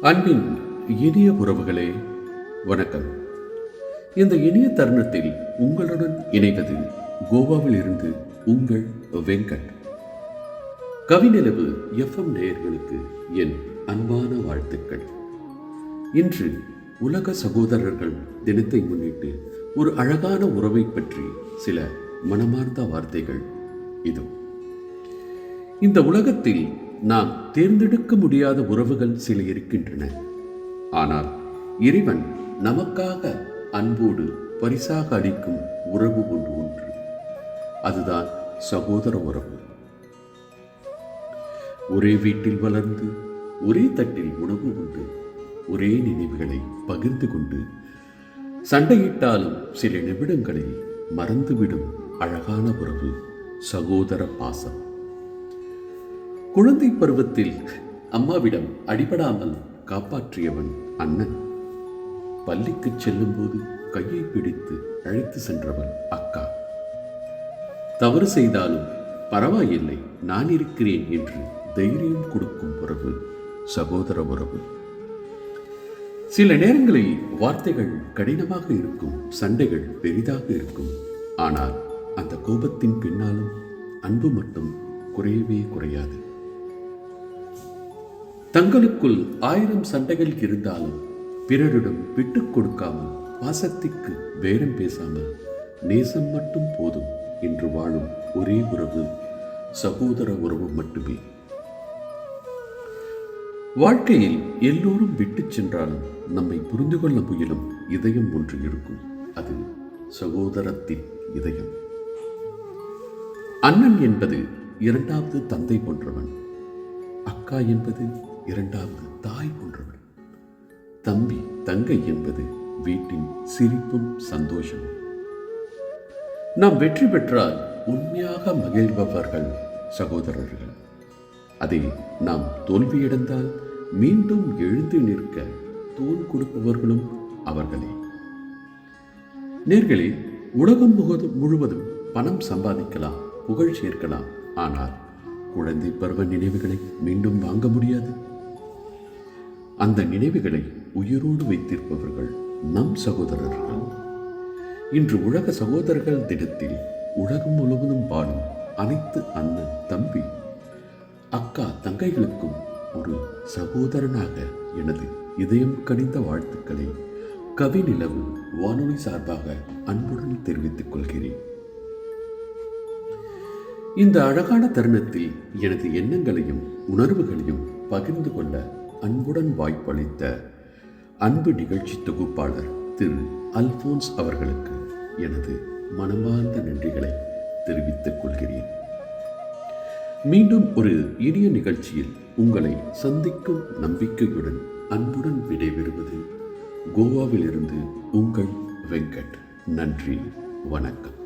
அன்பின் இனிய உறவுகளே, வணக்கம். இந்த இனிய தருணத்தில் உங்களுடன் இணைவது கோவாவில் இருந்து உங்கள் வெங்கட். கவிநிலவு FM நேயர்களுக்கு என் அன்பான வாழ்த்துக்கள். இன்று உலக சகோதரர்கள் தினத்தை முன்னிட்டு ஒரு அழகான உறவை பற்றி சில மனமார்ந்த வார்த்தைகள் இதோ. இந்த உலகத்தில் நாம் தேர்ந்தெடுக்க முடியாத உறவுகள் சில இருக்கின்றன. ஆனால் இறைவன் நமக்காக அன்போடு பரிசாக அளிக்கும் உறவு ஒன்று. அதுதான் சகோதர உறவு. ஒரே வீட்டில் வளர்ந்து, ஒரே தட்டில் உணவு உண்டு, ஒரே நினைவுகளை பகிர்ந்து கொண்டு, சண்டையிட்டாலும் சில நிமிடங்களில் மறந்துவிடும் அழகான உறவு சகோதர பாசம். குழந்தை பருவத்தில் அம்மாவிடம் அடிபடாமல் காப்பாற்றியவன் அண்ணன். பள்ளிக்கு செல்லும் போது கையை பிடித்து அழைத்து சென்றவன் அக்கா. தவறு செய்தாலும் பரவாயில்லை, நான் இருக்கிறேன் என்று தைரியம் கொடுக்கும் உறவு சகோதர உறவு. சில நேரங்களில் வார்த்தைகள் கடினமாக இருக்கும், சண்டைகள் பெரிதாக இருக்கும். ஆனால் அந்த கோபத்தின் பின்னாலும் அன்பு மட்டும் குறையவே குறையாது. தங்களுக்குள் 1000 சண்டைகள் இருந்தாலும் பிறரிடம் விட்டுக் கொடுக்காமல், பாசத்திற்கு பேரம் பேசாமல், நேசம் மட்டும் போதும் என்று வாழும் ஒரே உறவு சகோதர உறவு மட்டுமே. வாழ்க்கையில் எல்லோரும் விட்டு சென்றாலும் நம்மை புரிந்து கொள்ள முயலும் இதயம் ஒன்று இருக்கும். அது சகோதரத்தின் இதயம். அண்ணன் என்பது இரண்டாவது தந்தை போன்றவன். அக்கா என்பது இரண்டாவது தாய் போன்றவன். தம்பி தங்கை என்பது வீட்டின் சிரிப்பும் சந்தோஷமும். நாம் வெற்றி பெற்றால் உண்மையாக மகிழ்பவர்கள் சகோதரர்கள். அதை நாம் தோல்வியடைந்தால் மீண்டும் எழுந்து நிற்க தூண் கொடுப்பவர்களும் அவர்களே. நேர்களே, உலகம் முழுவதும் பணம் சம்பாதிக்கலாம், புகழ் சேர்க்கலாம். ஆனால் குழந்தை பருவ நினைவுகளை மீண்டும் வாங்க முடியாது. அந்த நினைவுகளை உயிரோடு வைத்திருப்பவர்கள் நம் சகோதரர்கள். இன்று உலக சகோதரர்கள் தினத்தில் உலகம் முழுவதும் வாழும் அனைத்து அண்ணன், தம்பி, அக்கா, தங்கைகளுக்கும் ஒரு சகோதரனாக எனது இதயம் கனிந்த வாழ்த்துக்களை கவிநிலவு வானொலி சார்பாக அன்புடன் தெரிவித்துக் கொள்கிறேன். இந்த அழகான தருணத்தில் எனது எண்ணங்களையும் உணர்வுகளையும் பகிர்ந்து கொள்ள அன்புடன் வாய்ப்பளித்த அன்பு நிகழ்ச்சி தொகுப்பாளர் திரு அல்போன்ஸ் அவர்களுக்கு எனது மனமார்ந்த நன்றிகளை தெரிவித்துக் கொள்கிறேன். மீண்டும் ஒரு இனிய நிகழ்ச்சியில் உங்களை சந்திக்கும் நம்பிக்கையுடன் அன்புடன் விடைபெறுவது கோவாவில் இருந்து உங்கள் வெங்கட். நன்றி, வணக்கம்.